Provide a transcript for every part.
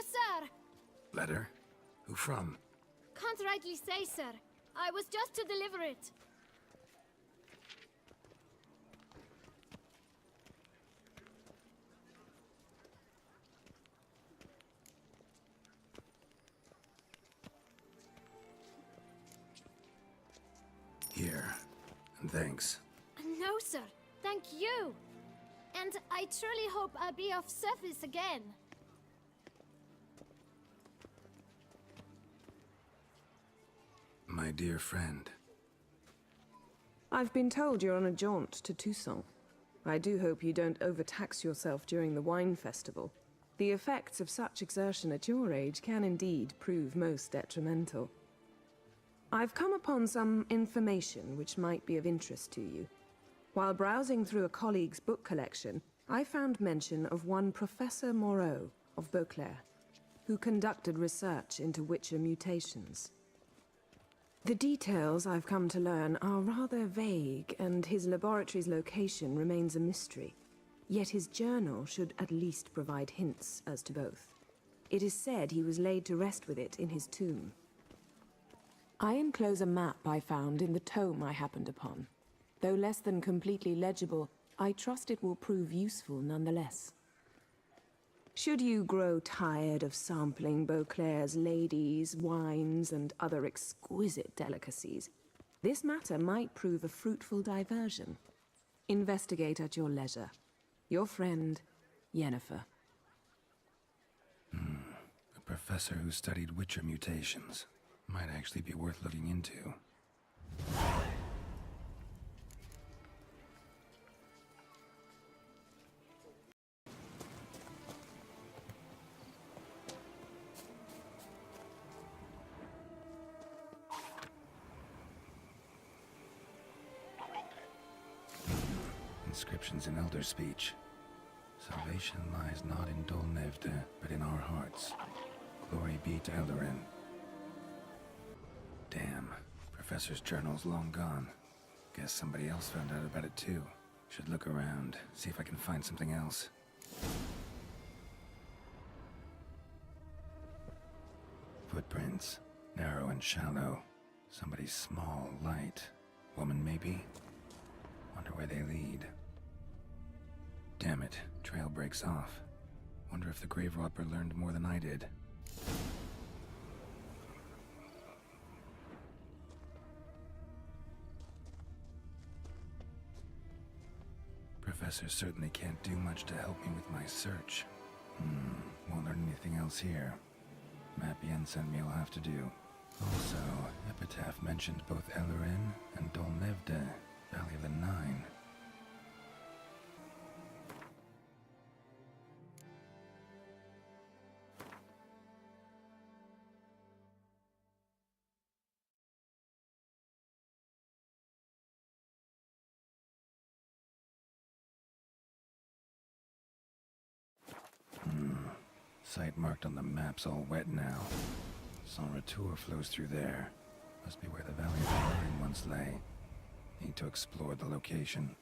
sir! Letter? Who from? Can't rightly say, sir. I was just to deliver it. Here. And thanks. No, sir. Thank you. And I truly hope I'll be of service again. My dear friend. I've been told you're on a jaunt to Tucson. I do hope you don't overtax yourself during the wine festival. The effects of such exertion at your age can indeed prove most detrimental. I've come upon some information which might be of interest to you. While browsing through a colleague's book collection, I found mention of one Professor Moreau of Beauclair, who conducted research into Witcher mutations. The details I've come to learn are rather vague, and his laboratory's location remains a mystery. Yet his journal should at least provide hints as to both. It is said he was laid to rest with it in his tomb. I enclose a map I found in the tome I happened upon. Though less than completely legible, I trust it will prove useful nonetheless. Should you grow tired of sampling Beauclair's ladies, wines, and other exquisite delicacies, this matter might prove a fruitful diversion. Investigate at your leisure. Your friend, Yennefer. A professor who studied Witcher mutations. Might actually be worth looking into. Inscriptions in Elder speech. Salvation lies not in Dolnevde, but in our hearts. Glory be to Eldarin. Damn. Professor's journal's long gone. Guess somebody else found out about it too. Should look around, see if I can find something else. Footprints. Narrow and shallow. Somebody small, light. Woman maybe? Wonder where they lead. Damn it. Trail breaks off. Wonder if the grave robber learned more than I did. Professor certainly can't do much to help me with my search. Won't learn anything else here. Map Yen sent me will have to do. Also, Epitaph mentioned both Eldarin and Dolnevde, Valley of the Nine. Site marked on the map's all wet now. Sans Retour flows through there. Must be where the Valley of the Nine once lay. Need to explore the location.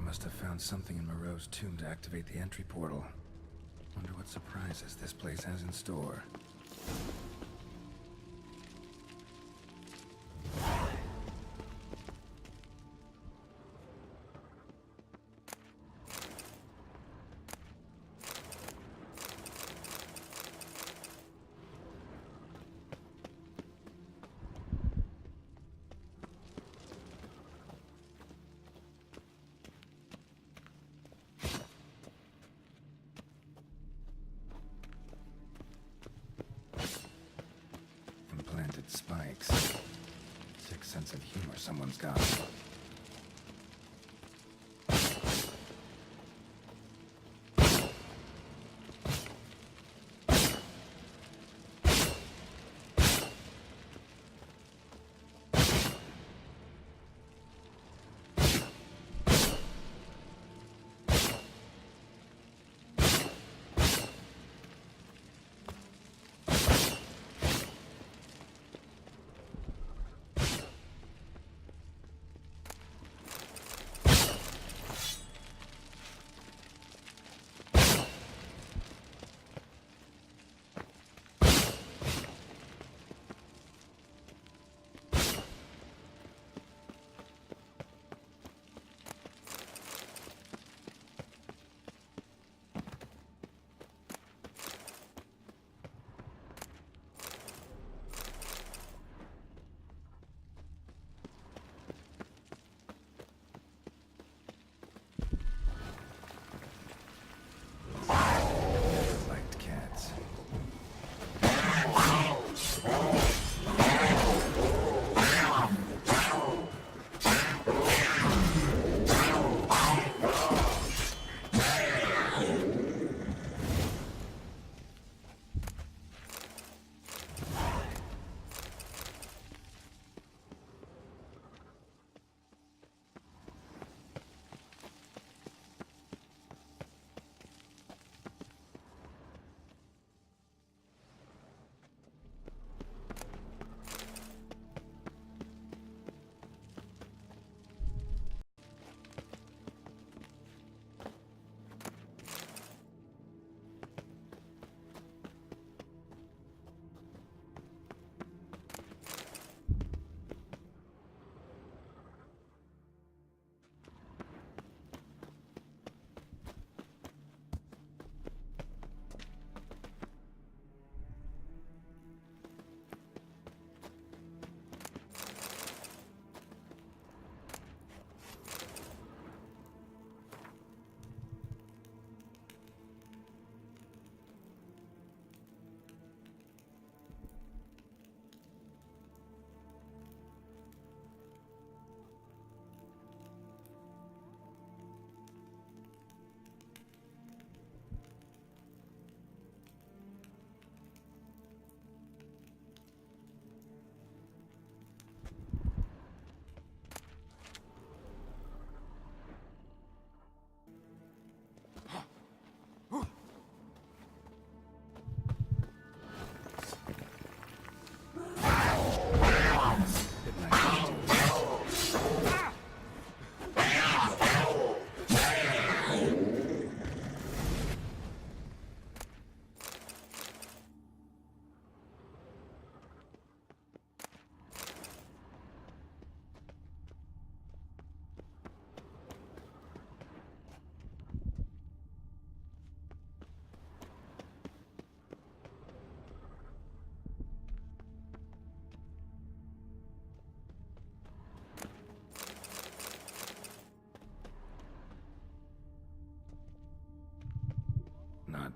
Must have found something in Moreau's tomb to activate the entry portal. Wonder what surprises this place has in store. Spikes. Sick sense of humor someone's got.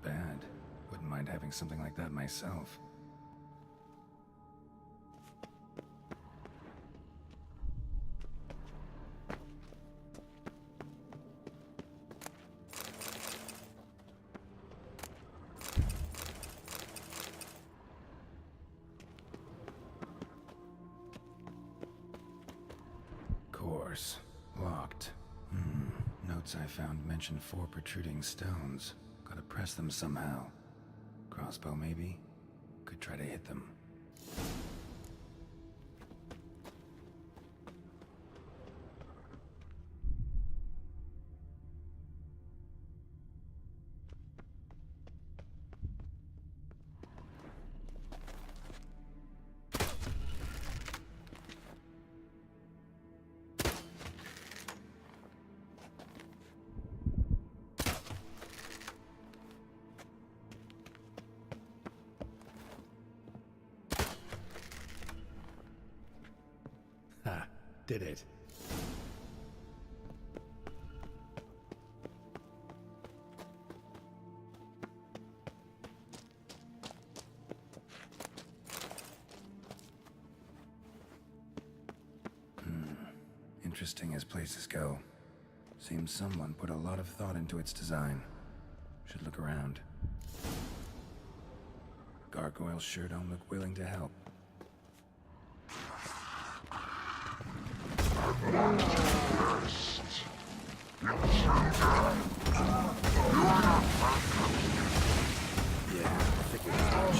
bad. Wouldn't mind having something like that myself. Course. Locked. Notes I found mention 4 protruding stones. Gotta press them somehow. Crossbow, maybe? Could try to hit them. Ha! Did it. Interesting as places go. Seems someone put a lot of thought into its design. Should look around. Gargoyles sure don't look willing to help. Yeah, figured as much.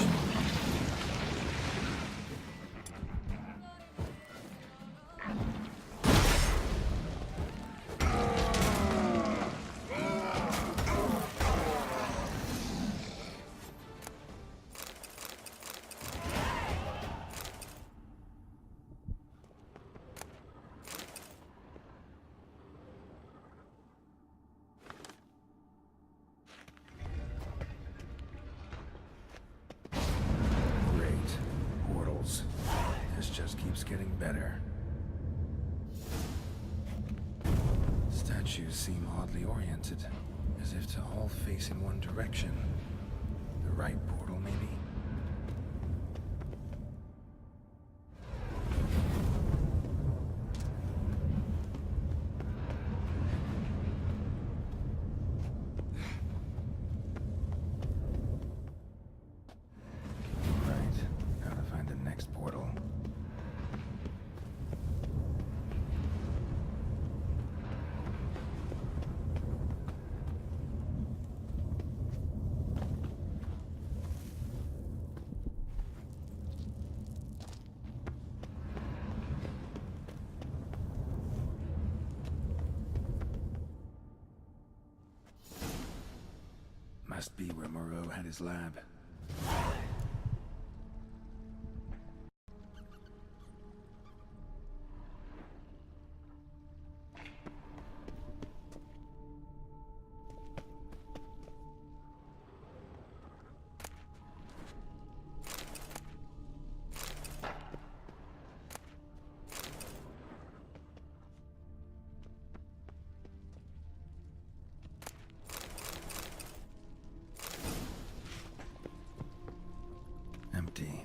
This just keeps getting better. Statues seem oddly oriented, as if to all face in one direction. The right portal, maybe? Right, gotta find the next portal. Must be where Moreau had his lab. Empty.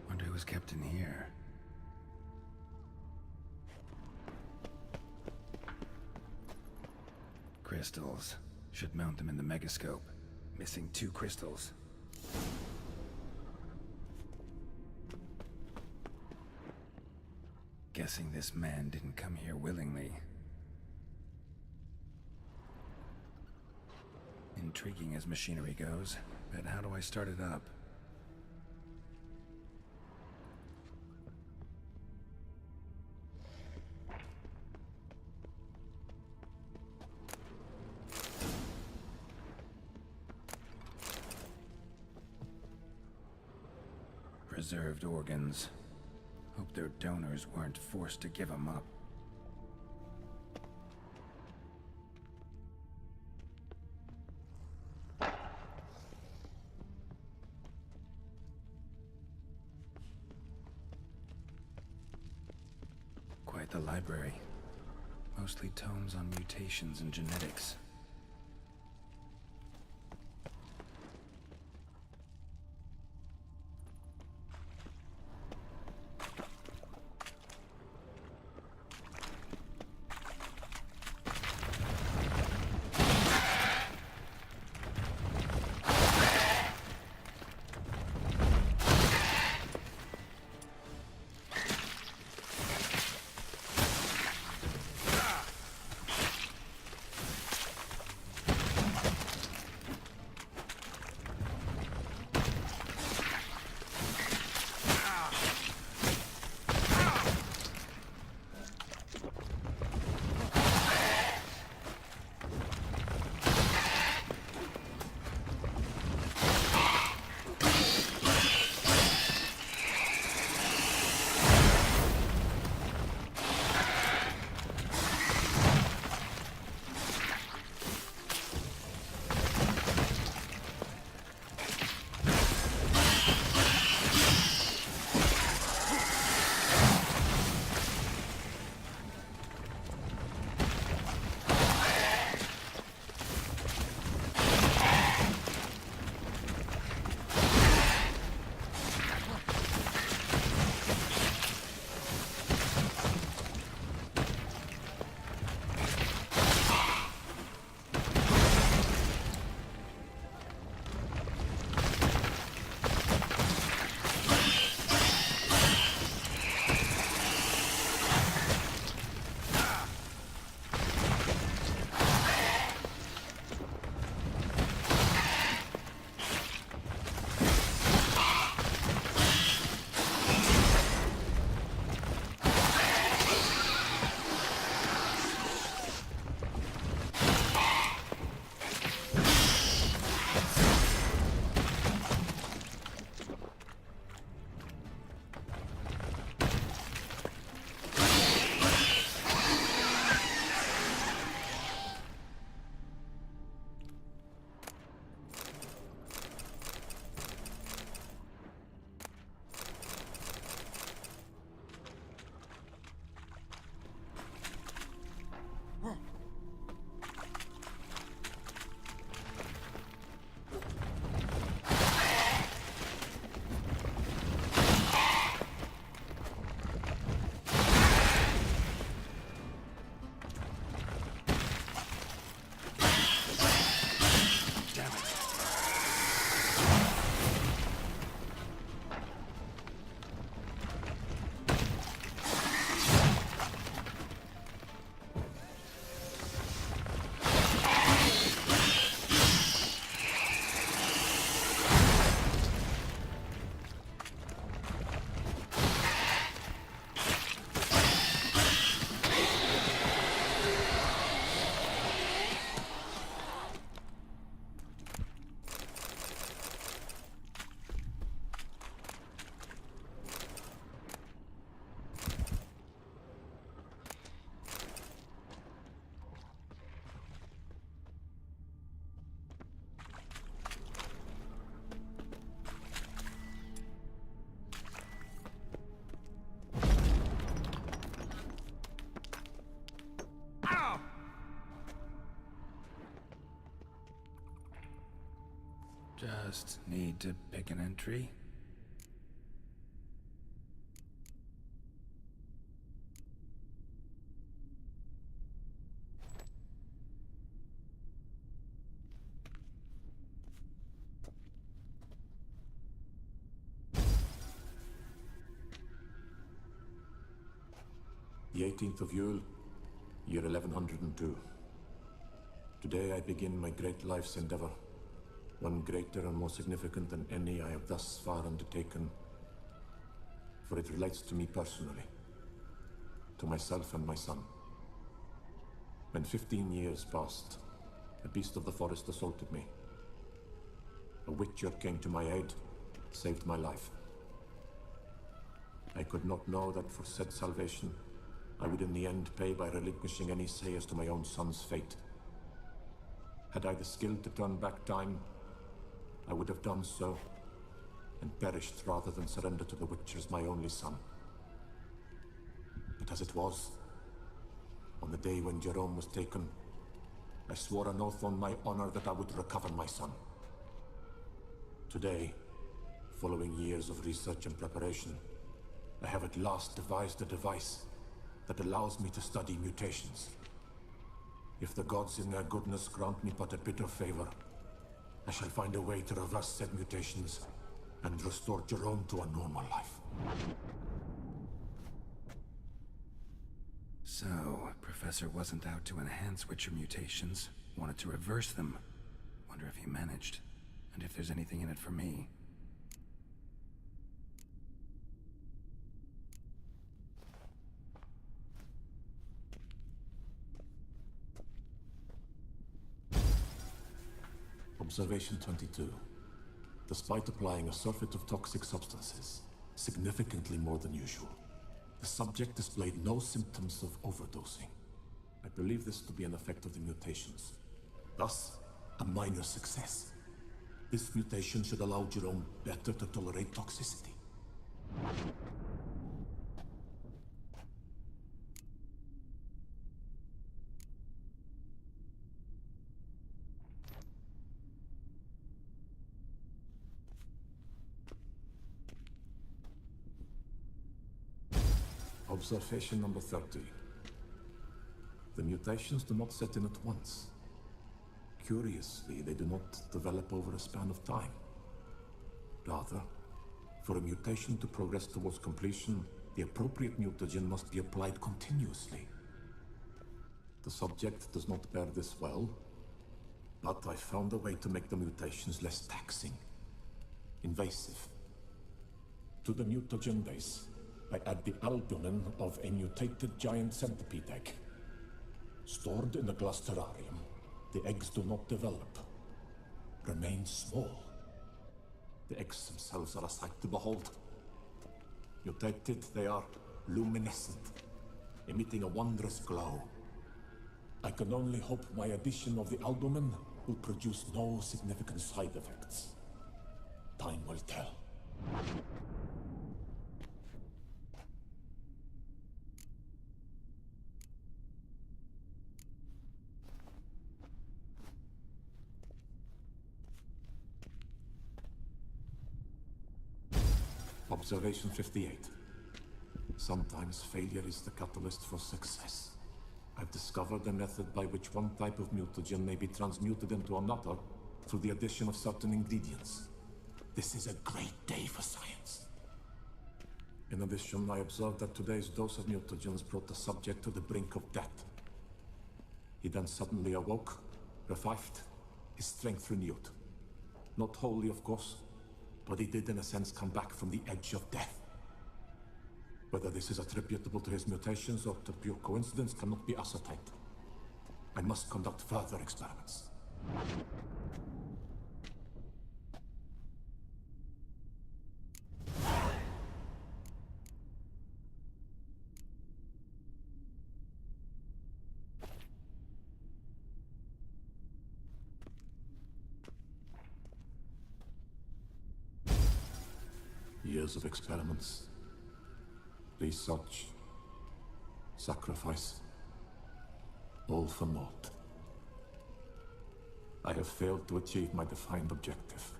Wonder who was kept in here. Crystals. Should mount them in the megascope. Missing 2 crystals. Guessing this man didn't come here willingly. Intriguing as machinery goes, but how do I start it up? Preserved organs. Hope their donors weren't forced to give them up. Quite the library. Mostly tomes on mutations and genetics. Just need to pick an entry. The 18th of Yule, year 1102. Today I begin my great life's endeavor, one greater and more significant than any I have thus far undertaken, for it relates to me personally, to myself and my son. When 15 years passed, a beast of the forest assaulted me. A witcher came to my aid, saved my life. I could not know that for said salvation, I would in the end pay by relinquishing any say as to my own son's fate. Had I the skill to turn back time, I would have done so, and perished rather than surrender to the Witcher as my only son. But as it was, on the day when Jerome was taken, I swore an oath on my honor that I would recover my son. Today, following years of research and preparation, I have at last devised a device that allows me to study mutations. If the gods in their goodness grant me but a bit of favor, I shall find a way to reverse said mutations and restore Jerome to a normal life. So, Professor wasn't out to enhance Witcher mutations, wanted to reverse them. Wonder if he managed, and if there's anything in it for me. Observation 22. Despite applying a surfeit of toxic substances, significantly more than usual, the subject displayed no symptoms of overdosing. I believe this to be an effect of the mutations. Thus, a minor success. This mutation should allow Jerome better to tolerate toxicity. Observation number 30. The mutations do not set in at once. Curiously, they do not develop over a span of time. Rather, for a mutation to progress towards completion, the appropriate mutagen must be applied continuously. The subject does not bear this well, but I found a way to make the mutations less taxing, invasive. To the mutagen base, I add the albumin of a mutated giant centipede egg. Stored in a glass terrarium, the eggs do not develop, remain small. The eggs themselves are a sight to behold. Mutated, they are luminescent, emitting a wondrous glow. I can only hope my addition of the albumin will produce no significant side effects. Time will tell. Observation 58. Sometimes failure is the catalyst for success. I've discovered a method by which one type of mutagen may be transmuted into another through the addition of certain ingredients. This is a great day for science. In addition, I observed that today's dose of mutagens brought the subject to the brink of death. He then suddenly awoke, revived, his strength renewed. Not wholly, of course, but he did in a sense come back from the edge of death. Whether this is attributable to his mutations or to pure coincidence cannot be ascertained. I must conduct further experiments. Years of experiments, research, sacrifice, all for naught. I have failed to achieve my defined objective.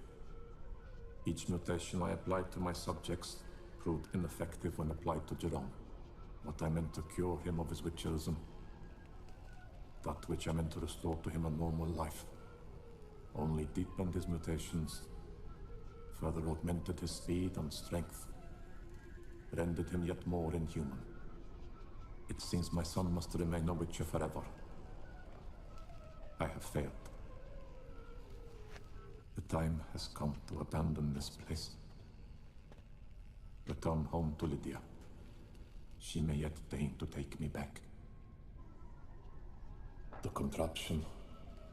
Each mutation I applied to my subjects proved ineffective when applied to Jerome. What I meant to cure him of his witcherism, that which I meant to restore to him a normal life, only deepened his mutations, further augmented his speed and strength, rendered him yet more inhuman. It seems my son must remain a witcher forever. I have failed. The time has come to abandon this place. Return home to Lydia. She may yet deign to take me back. The contraption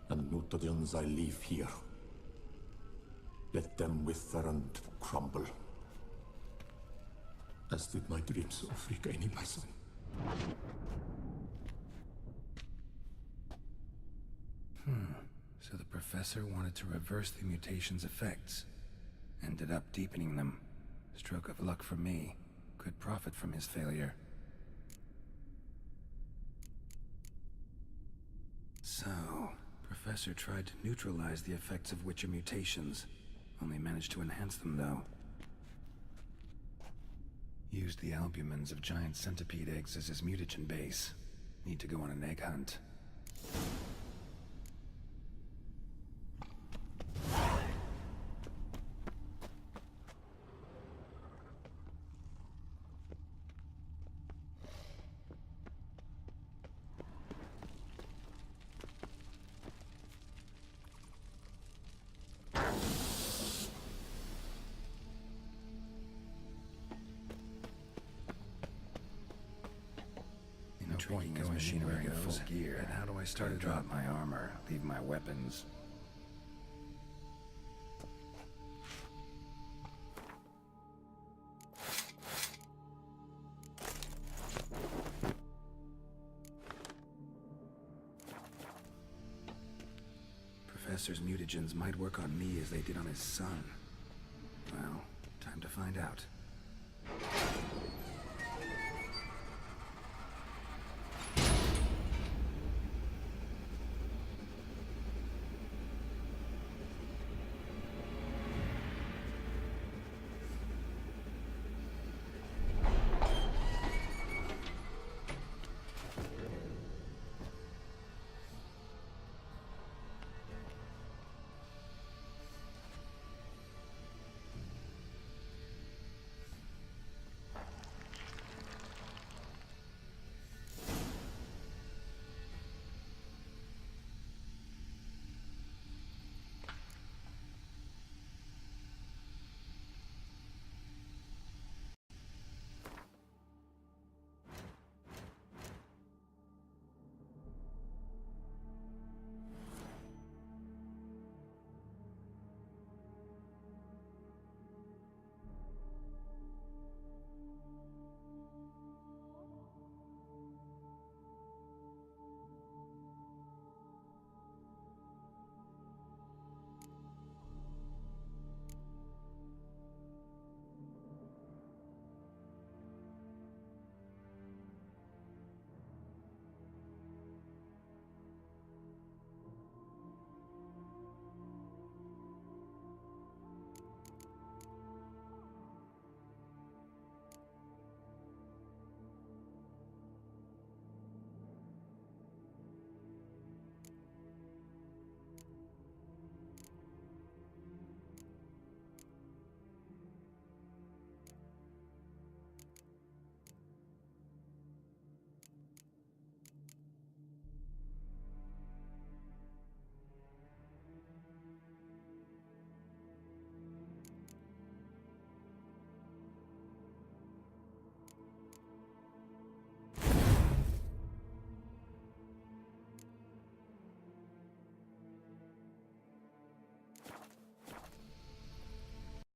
and mutations I leave here. Let them wither and crumble. As did my dreams of regaining my son. So the professor wanted to reverse the mutation's effects. Ended up deepening them. Stroke of luck for me. Could profit from his failure. So, Professor tried to neutralize the effects of Witcher mutations. Only managed to enhance them, though. Used the albumins of giant centipede eggs as his mutagen base. Need to go on an egg hunt. Intriguing as machinery goes, but how do I start to drop my armor, leave my weapons? Professor's mutagens might work on me as they did on his son. Well, time to find out.